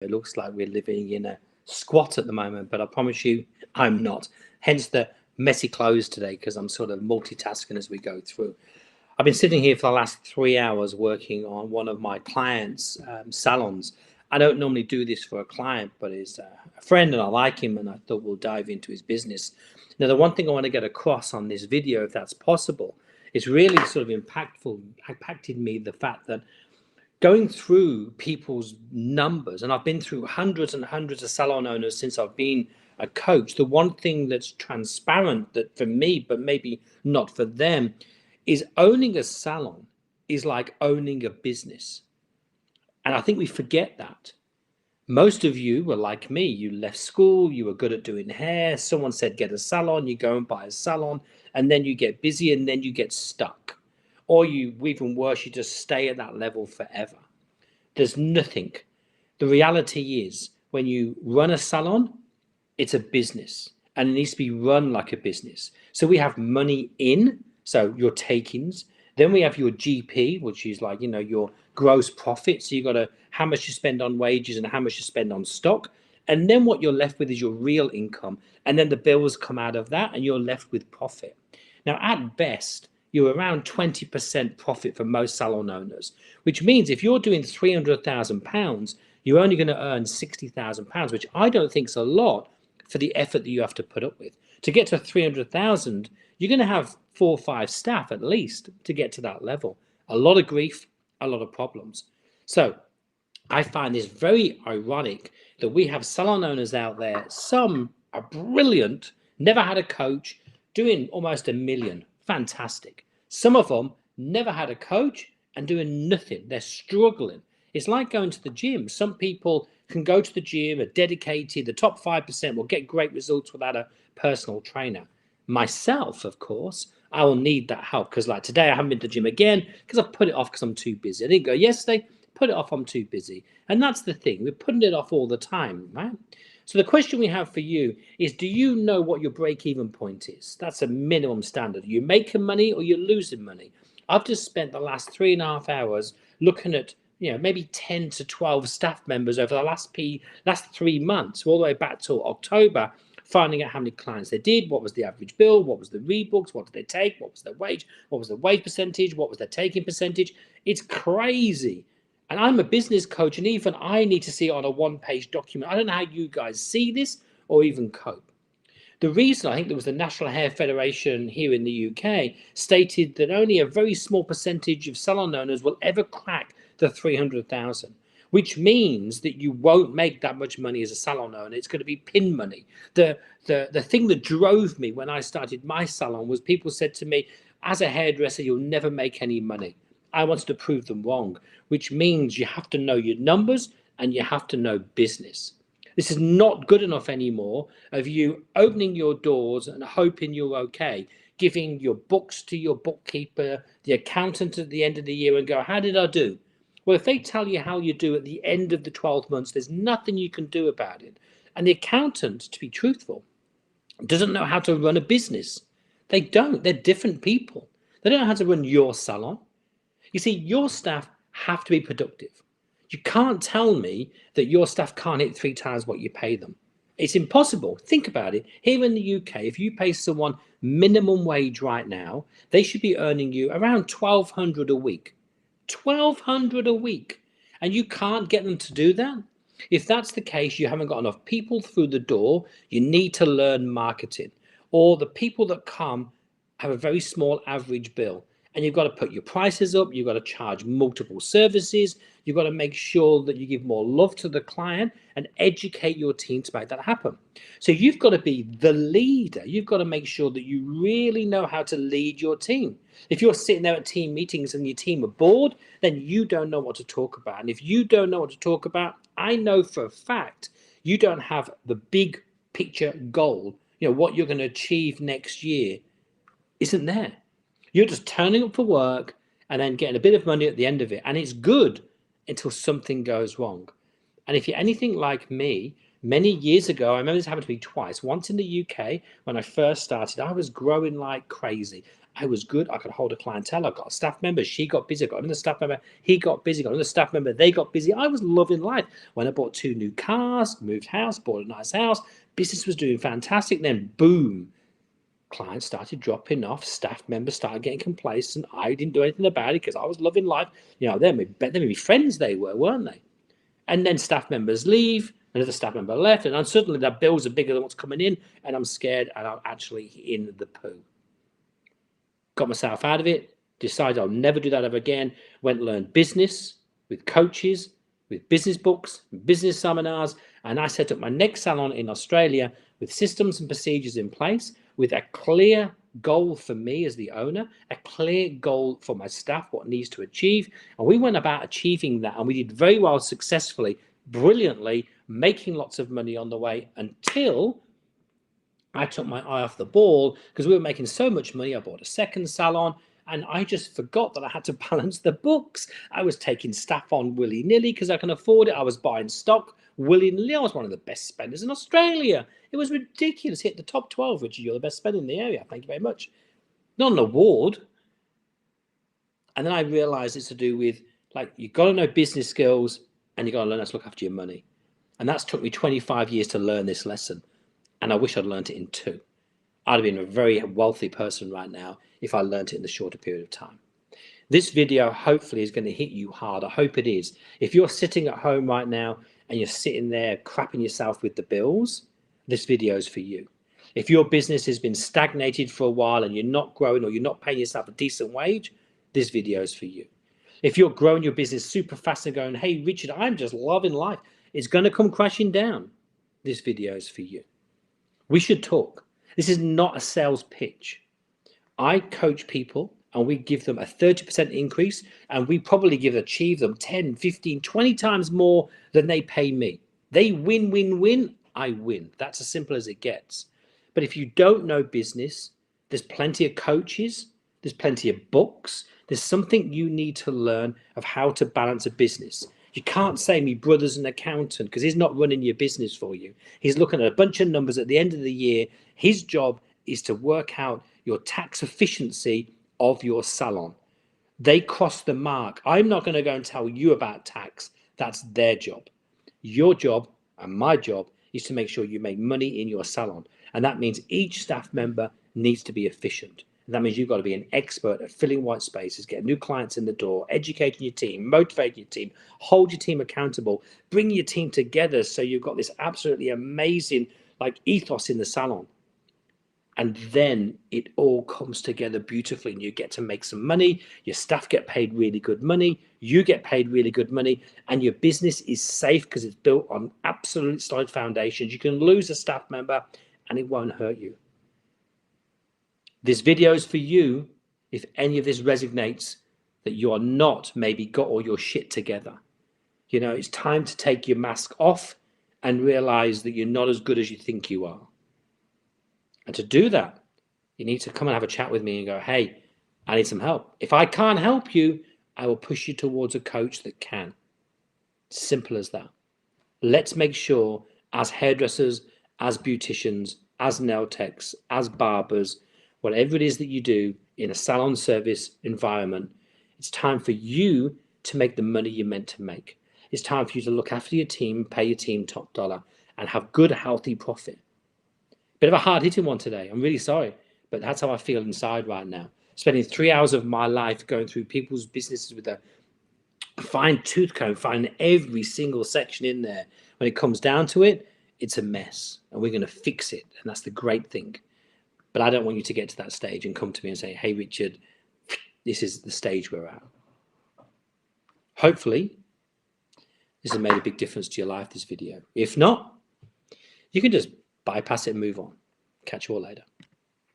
It looks like we're living in a squat at the moment, but I promise you I'm not. Hence the messy clothes today, because I'm sort of multitasking as we go through. I've been sitting here for the last 3 hours working on one of my clients' salons. I don't normally do this for a client, but he's a friend and I like him, and I thought we'll dive into his business. Now, the one thing I want to get across on this video, if that's possible, it's really sort of impacted me, the fact that going through people's numbers, and I've been through hundreds and hundreds of salon owners since I've been a coach, the one thing that's transparent that for me, but maybe not for them, is owning a salon is like owning a business. And I think we forget that. Most of you were like me. You left school, you were good at doing hair. Someone said, get a salon, you go and buy a salon, and then you get busy and then you get stuck. Or you, even worse, you just stay at that level forever. There's nothing. The reality is, when you run a salon, it's a business and it needs to be run like a business. So we have money in, so your takings. Then we have your GP, which is like, your gross profit. So you got to, how much you spend on wages and how much you spend on stock. And then what you're left with is your real income. And then the bills come out of that and you're left with profit. Now, at best, you're around 20% profit for most salon owners, which means if you're doing £300,000, you're only going to earn £60,000, which I don't think is a lot for the effort that you have to put up with. To get to 300,000, you're going to have 4 or 5 staff at least to get to that level. A lot of grief, a lot of problems. So I find this very ironic that we have salon owners out there. Some are brilliant, never had a coach, doing almost $1 million. Fantastic. Some of them never had a coach and doing nothing. They're struggling. It's like going to the gym. Some people can go to the gym, are dedicated. The top 5% will get great results without a personal trainer. Myself, of course, I will need that help, because like today I haven't been to the gym again because I put it off because I'm too busy. I didn't go yesterday, put it off, I'm too busy. And that's the thing. We're putting it off all the time, right? So the question we have for you is, do you know what your break-even point is? That's a minimum standard. Are you making money or you're losing money? I've just spent the last 3.5 hours looking at, maybe 10 to 12 staff members over the last 3 months, all the way back till October, finding out how many clients they did, what was the average bill, what was the rebooks, what did they take, what was their wage, what was the wage percentage, what was their taking percentage. It's crazy. And I'm a business coach, and even I need to see it on a one-page document. I don't know how you guys see this or even cope. The reason, I think there was the National Hair Federation here in the UK, stated that only a very small percentage of salon owners will ever crack the 300,000, which means that you won't make that much money as a salon owner. It's going to be pin money. The thing that drove me when I started my salon was people said to me, as a hairdresser, you'll never make any money. I wanted to prove them wrong, which means you have to know your numbers and you have to know business. This is not good enough anymore of you opening your doors and hoping you're okay, giving your books to your bookkeeper, the accountant at the end of the year, and go, how did I do? Well, if they tell you how you do at the end of the 12 months, there's nothing you can do about it. And the accountant, to be truthful, doesn't know how to run a business. They don't. They're different people. They don't know how to run your salon. You see, your staff have to be productive. You can't tell me that your staff can't hit 3 times what you pay them. It's impossible. Think about it. Here in the UK, if you pay someone minimum wage right now, they should be earning you around £1,200 a week. £1,200 a week. And you can't get them to do that? If that's the case, you haven't got enough people through the door. You need to learn marketing. Or the people that come have a very small average bill. And you've got to put your prices up. You've got to charge multiple services. You've got to make sure that you give more love to the client and educate your team to make that happen. So you've got to be the leader. You've got to make sure that you really know how to lead your team. If you're sitting there at team meetings and your team are bored, then you don't know what to talk about. And if you don't know what to talk about, I know for a fact you don't have the big picture goal. What you're going to achieve next year isn't there. You're just turning up for work and then getting a bit of money at the end of it. And it's good until something goes wrong. And if you're anything like me, many years ago, I remember this happened to me twice. Once in the UK, when I first started, I was growing like crazy. I was good. I could hold a clientele. I got a staff member. She got busy. I got another staff member. He got busy. Got another staff member. They got busy. I was loving life. When I bought 2 new cars, moved house, bought a nice house, business was doing fantastic. Then boom, clients started dropping off. Staff members started getting complacent. I didn't do anything about it because I was loving life. You know, they may be friends they were, weren't they? And then staff members leave. Another staff member left. And then suddenly their bills are bigger than what's coming in. And I'm scared and I'm actually in the poo. Got myself out of it, decided I'll never do that ever again, went and learned business with coaches, with business books, business seminars, and I set up my next salon in Australia with systems and procedures in place, with a clear goal for me as the owner, a clear goal for my staff, what needs to achieve, and we went about achieving that, and we did very well, successfully, brilliantly, making lots of money on the way until I took my eye off the ball because we were making so much money. I bought a second salon and I just forgot that I had to balance the books. I was taking staff on willy-nilly because I can afford it. I was buying stock willy-nilly. I was one of the best spenders in Australia. It was ridiculous. Hit the top 12, Richard. You're the best spender in the area. Thank you very much. Not an award. And then I realized it's to do with, like, you've got to know business skills and you've got to learn how to look after your money. And that's took me 25 years to learn this lesson. And I wish I'd learned it in 2. I'd have been a very wealthy person right now if I learned it in a shorter period of time. This video hopefully is going to hit you hard. I hope it is. If you're sitting at home right now and you're sitting there crapping yourself with the bills, this video is for you. If your business has been stagnated for a while and you're not growing or you're not paying yourself a decent wage, this video is for you. If you're growing your business super fast and going, hey, Richard, I'm just loving life, it's going to come crashing down, this video is for you. We should talk. This is not a sales pitch. I coach people and we give them a 30% increase and we probably achieve them 10, 15, 20 times more than they pay me. They win, win, win. I win. That's as simple as it gets. But if you don't know business, there's plenty of coaches, there's plenty of books, there's something you need to learn of how to balance a business. You can't say my brother's an accountant because he's not running your business for you. He's looking at a bunch of numbers at the end of the year. His job is to work out your tax efficiency of your salon. They cross the mark. I'm not going to go and tell you about tax. That's their job. Your job and my job is to make sure you make money in your salon. And that means each staff member needs to be efficient. That means you've got to be an expert at filling white spaces, get new clients in the door, educating your team, motivating your team, hold your team accountable, bring your team together so you've got this absolutely amazing ethos in the salon. And then it all comes together beautifully and you get to make some money. Your staff get paid really good money. You get paid really good money and your business is safe because it's built on absolute solid foundations. You can lose a staff member and it won't hurt you. This video is for you if any of this resonates, that you are not maybe got all your shit together. You know, it's time to take your mask off and realize that you're not as good as you think you are. And to do that, you need to come and have a chat with me and go, hey, I need some help. If I can't help you, I will push you towards a coach that can. Simple as that. Let's make sure as hairdressers, as beauticians, as nail techs, as barbers, whatever it is that you do in a salon service environment, it's time for you to make the money you're meant to make. It's time for you to look after your team, pay your team top dollar, and have good, healthy profit. Bit of a hard-hitting one today. I'm really sorry, but that's how I feel inside right now. Spending 3 hours of my life going through people's businesses with a fine tooth comb, finding every single section in there. When it comes down to it, it's a mess, and we're going to fix it, and that's the great thing. But I don't want you to get to that stage and come to me and say, hey, Richard, this is the stage we're at. Hopefully, this has made a big difference to your life, this video. If not, you can just bypass it and move on. Catch you all later.